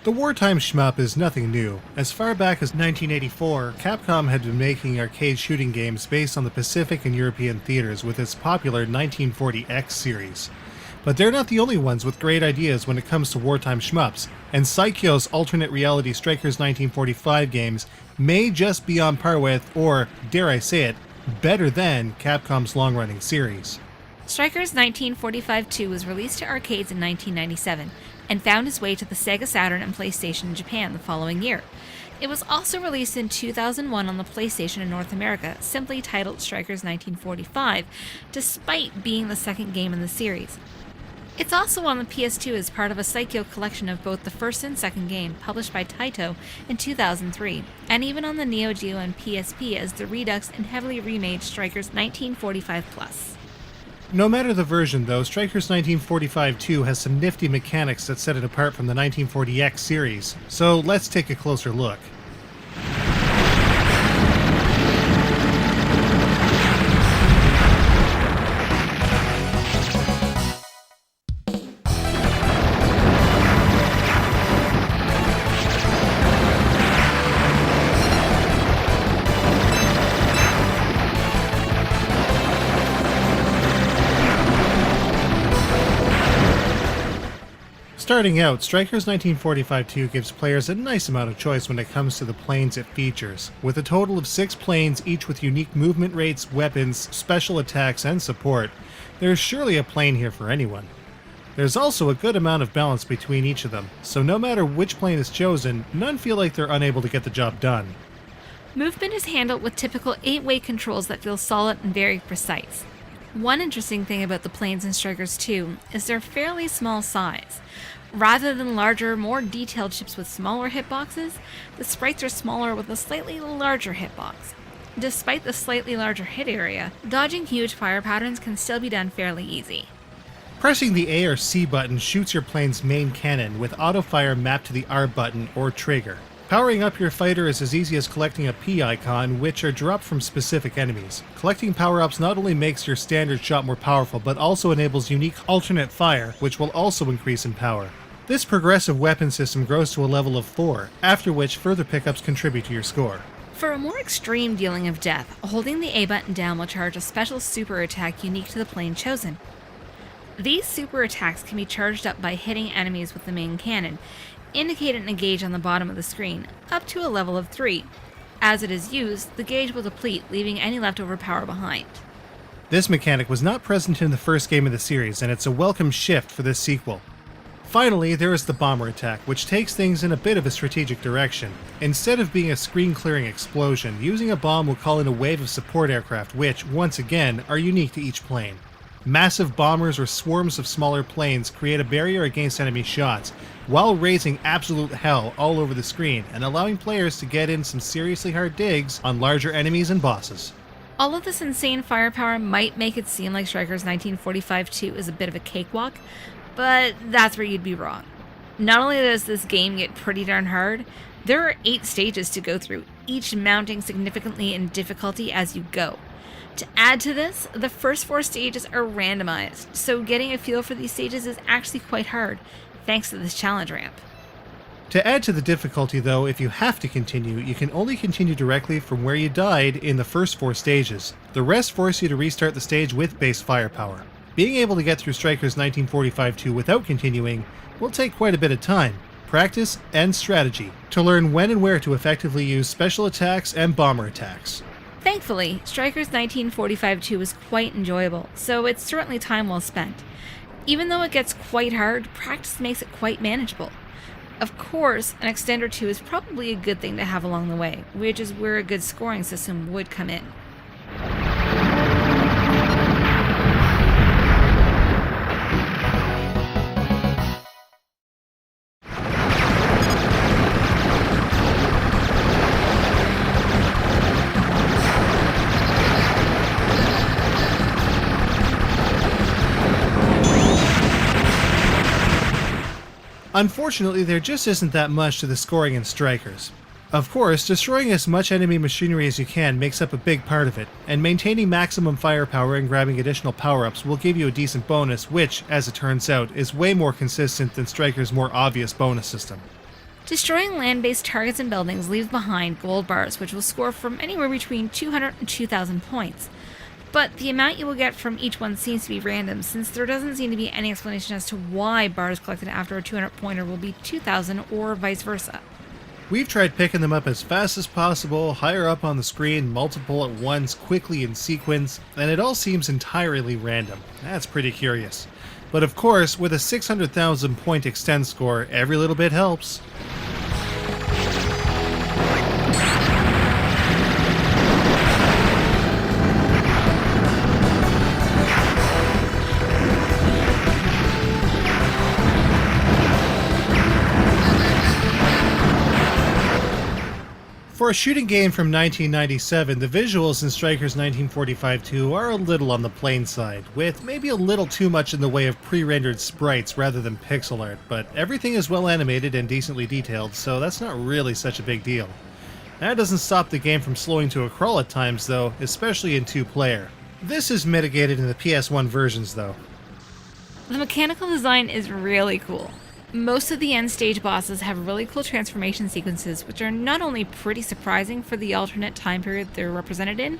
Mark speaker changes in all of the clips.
Speaker 1: The Wartime shmup is nothing new. As far back as 1984, Capcom had been making arcade shooting games based on the Pacific and European theaters with its popular 1940X series. But they're not the only ones with great ideas when it comes to wartime shmups, and Psikyo's alternate reality Strikers 1945 games may just be on par with, or, dare I say it, better than Capcom's long-running series.
Speaker 2: Strikers 1945-2 was released to arcades in 1997 and found its way to the Sega Saturn and PlayStation in Japan the following year. It was also released in 2001 on the PlayStation in North America, simply titled Strikers 1945, despite being the second game in the series. It's also on the PS2 as part of a Psikyo collection of both the first and second game, published by Taito in 2003, and even on the Neo-Geo and PSP as the redux and heavily remade Strikers 1945+.
Speaker 1: No matter the version, though, Strikers 1945-2 has some nifty mechanics that set it apart from the 1940X series, so let's take a closer look. Starting out, Strikers 1945-2 gives players a nice amount of choice when it comes to the planes it features, with a total of 6 planes, each with unique movement rates, weapons, special attacks, and support. There's surely a plane here for anyone. There's also a good amount of balance between each of them, so no matter which plane is chosen, none feel like they're unable to get the job done.
Speaker 2: Movement is handled with typical 8-way controls that feel solid and very precise. One interesting thing about the planes in Strikers 2 is their fairly small size. Rather than larger, more detailed ships with smaller hitboxes, the sprites are smaller with a slightly larger hitbox. Despite the slightly larger hit area, dodging huge fire patterns can still be done fairly easy.
Speaker 1: Pressing the A or C button shoots your plane's main cannon, with auto-fire mapped to the R button or trigger. Powering up your fighter is as easy as collecting a P icon, which are dropped from specific enemies. Collecting power-ups not only makes your standard shot more powerful, but also enables unique alternate fire, which will also increase in power. This progressive weapon system grows to a level of 4, after which further pickups contribute to your score.
Speaker 2: For a more extreme dealing of death, holding the A button down will charge a special super attack unique to the plane chosen. These super attacks can be charged up by hitting enemies with the main cannon, indicated in a gauge on the bottom of the screen, up to a level of 3. As it is used, the gauge will deplete, leaving any leftover power behind.
Speaker 1: This mechanic was not present in the first game of the series, and it's a welcome shift for this sequel. Finally, there is the bomber attack, which takes things in a bit of a strategic direction. Instead of being a screen-clearing explosion, using a bomb will call in a wave of support aircraft which, once again, are unique to each plane. Massive bombers or swarms of smaller planes create a barrier against enemy shots, while raising absolute hell all over the screen and allowing players to get in some seriously hard digs on larger enemies and bosses.
Speaker 2: All of this insane firepower might make it seem like Strikers 1945-2 is a bit of a cakewalk, but that's where you'd be wrong. Not only does this game get pretty darn hard, there are 8 stages to go through, each mounting significantly in difficulty as you go. To add to this, the first 4 stages are randomized, so getting a feel for these stages is actually quite hard, thanks to this challenge ramp.
Speaker 1: To add to the difficulty though, if you have to continue, you can only continue directly from where you died in the first 4 stages. The rest force you to restart the stage with base firepower. Being able to get through Strikers 1945-2 without continuing will take quite a bit of time, practice, and strategy to learn when and where to effectively use special attacks and bomber attacks.
Speaker 2: Thankfully, Strikers 1945-2 is quite enjoyable, so it's certainly time well spent. Even though it gets quite hard, practice makes it quite manageable. Of course, an extend or 2 is probably a good thing to have along the way, which is where a good scoring system would come in.
Speaker 1: Unfortunately, there just isn't that much to the scoring in Strikers. Of course, destroying as much enemy machinery as you can makes up a big part of it, and maintaining maximum firepower and grabbing additional power-ups will give you a decent bonus which, as it turns out, is way more consistent than Striker's more obvious bonus system.
Speaker 2: Destroying land-based targets and buildings leaves behind gold bars, which will score from anywhere between 200 and 2,000 points. But the amount you will get from each one seems to be random, since there doesn't seem to be any explanation as to why bars collected after a 200 pointer will be 2,000 or vice versa.
Speaker 1: We've tried picking them up as fast as possible, higher up on the screen, multiple at once, quickly in sequence, and it all seems entirely random. That's pretty curious. But of course, with a 600,000 point extend score, every little bit helps. For a shooting game from 1997, the visuals in Strikers 1945-2 are a little on the plain side, with maybe a little too much in the way of pre-rendered sprites rather than pixel art, but everything is well animated and decently detailed, so that's not really such a big deal. That doesn't stop the game from slowing to a crawl at times though, especially in 2-player. This is mitigated in the PS1 versions though.
Speaker 2: The mechanical design is really cool. Most of the end stage bosses have really cool transformation sequences, which are not only pretty surprising for the alternate time period they're represented in,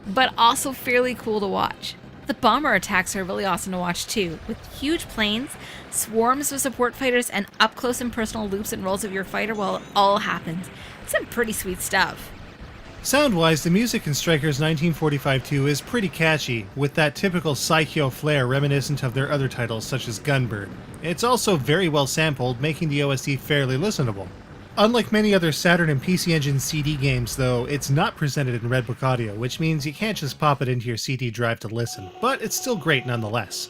Speaker 2: but also fairly cool to watch. The bomber attacks are really awesome to watch too, with huge planes, swarms of support fighters, and up-close and personal loops and rolls of your fighter while it all happens. Some pretty sweet stuff.
Speaker 1: Sound-wise, the music in Strikers 1945-2 is pretty catchy, with that typical Psikyo flair reminiscent of their other titles such as Gunbird. It's also very well sampled, making the OST fairly listenable. Unlike many other Saturn and PC Engine CD games though, it's not presented in Redbook audio, which means you can't just pop it into your CD drive to listen, but it's still great nonetheless.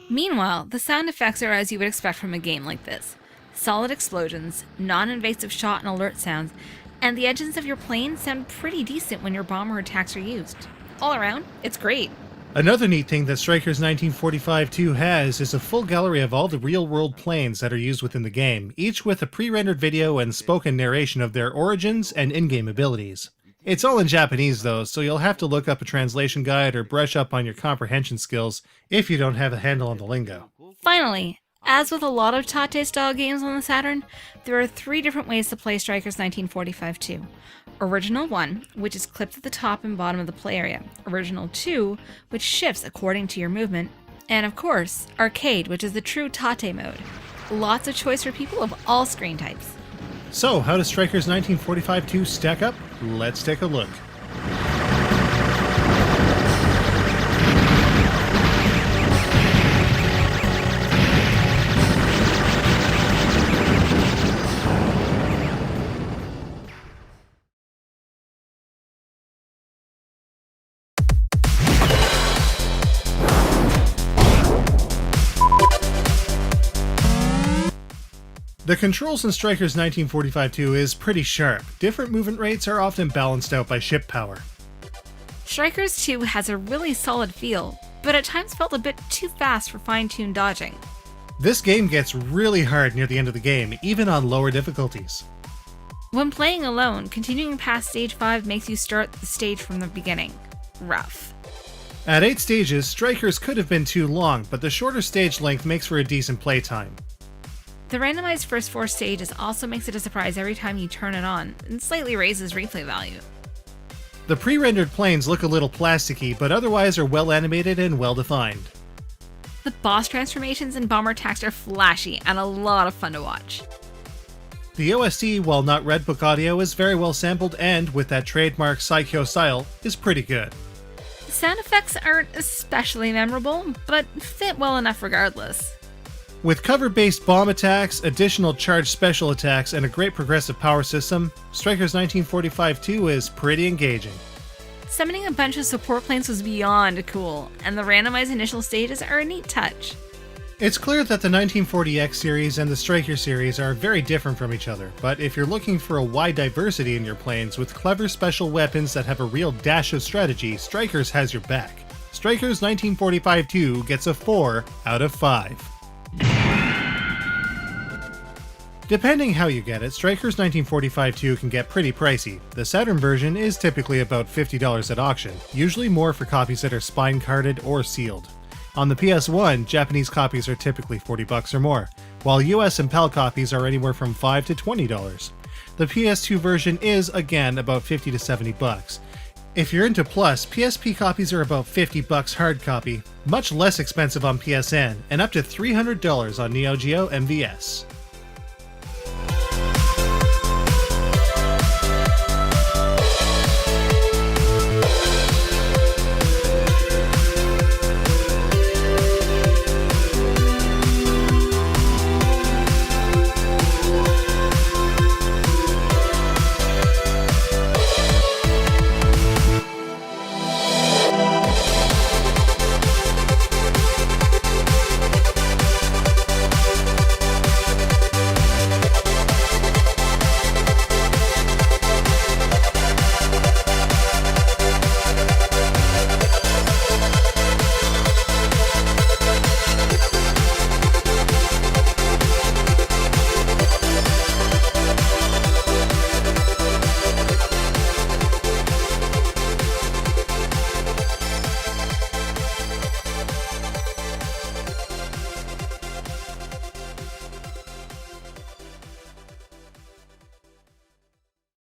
Speaker 2: Meanwhile, the sound effects are as you would expect from a game like this. Solid explosions, non-invasive shot and alert sounds, and the engines of your plane sound pretty decent when your bomber attacks are used. All around, it's great.
Speaker 1: Another neat thing that Strikers 1945-2 has is a full gallery of all the real-world planes that are used within the game, each with a pre-rendered video and spoken narration of their origins and in-game abilities. It's all in Japanese though, so you'll have to look up a translation guide or brush up on your comprehension skills if you don't have a handle on the lingo.
Speaker 2: Finally, as with a lot of Tate-style games on the Saturn, there are 3 different ways to play Strikers 1945-2. Original 1, which is clipped at the top and bottom of the play area. Original 2, which shifts according to your movement. And of course, Arcade, which is the true Tate mode. Lots of choice for people of all screen types.
Speaker 1: So, how does Strikers 1945-2 stack up? Let's take a look. The controls in Strikers 1945-2 is pretty sharp. Different movement rates are often balanced out by ship power.
Speaker 2: Strikers 2 has a really solid feel, but at times felt a bit too fast for fine-tuned dodging.
Speaker 1: This game gets really hard near the end of the game, even on lower difficulties.
Speaker 2: When playing alone, continuing past stage 5 makes you start the stage from the beginning. Rough.
Speaker 1: At 8 stages, Strikers could have been too long, but the shorter stage length makes for a decent playtime.
Speaker 2: The randomized first 4 stages also makes it a surprise every time you turn it on, and slightly raises replay value.
Speaker 1: The pre-rendered planes look a little plasticky, but otherwise are well animated and well defined.
Speaker 2: The boss transformations and bomber attacks are flashy and a lot of fun to watch.
Speaker 1: The OST, while not Redbook audio, is very well sampled and, with that trademark Psikyo style, is pretty good.
Speaker 2: The sound effects aren't especially memorable, but fit well enough regardless.
Speaker 1: With cover-based bomb attacks, additional charged special attacks, and a great progressive power system, Strikers 1945-2 is pretty engaging.
Speaker 2: Summoning a bunch of support planes was beyond cool, and the randomized initial stages are a neat touch.
Speaker 1: It's clear that the 1940X series and the Striker series are very different from each other, but if you're looking for a wide diversity in your planes with clever special weapons that have a real dash of strategy, Strikers has your back. Strikers 1945-2 gets a 4 out of 5. Depending how you get it, Strikers 1945-2 can get pretty pricey. The Saturn version is typically about $50 at auction, usually more for copies that are spine-carded or sealed. On the PS1, Japanese copies are typically $40 or more, while US and PAL copies are anywhere from $5 to $20. The PS2 version is, again, about $50 to $70. If you're into Plus, PSP copies are about $50 hard copy, much less expensive on PSN, and up to $300 on Neo-Geo MVS.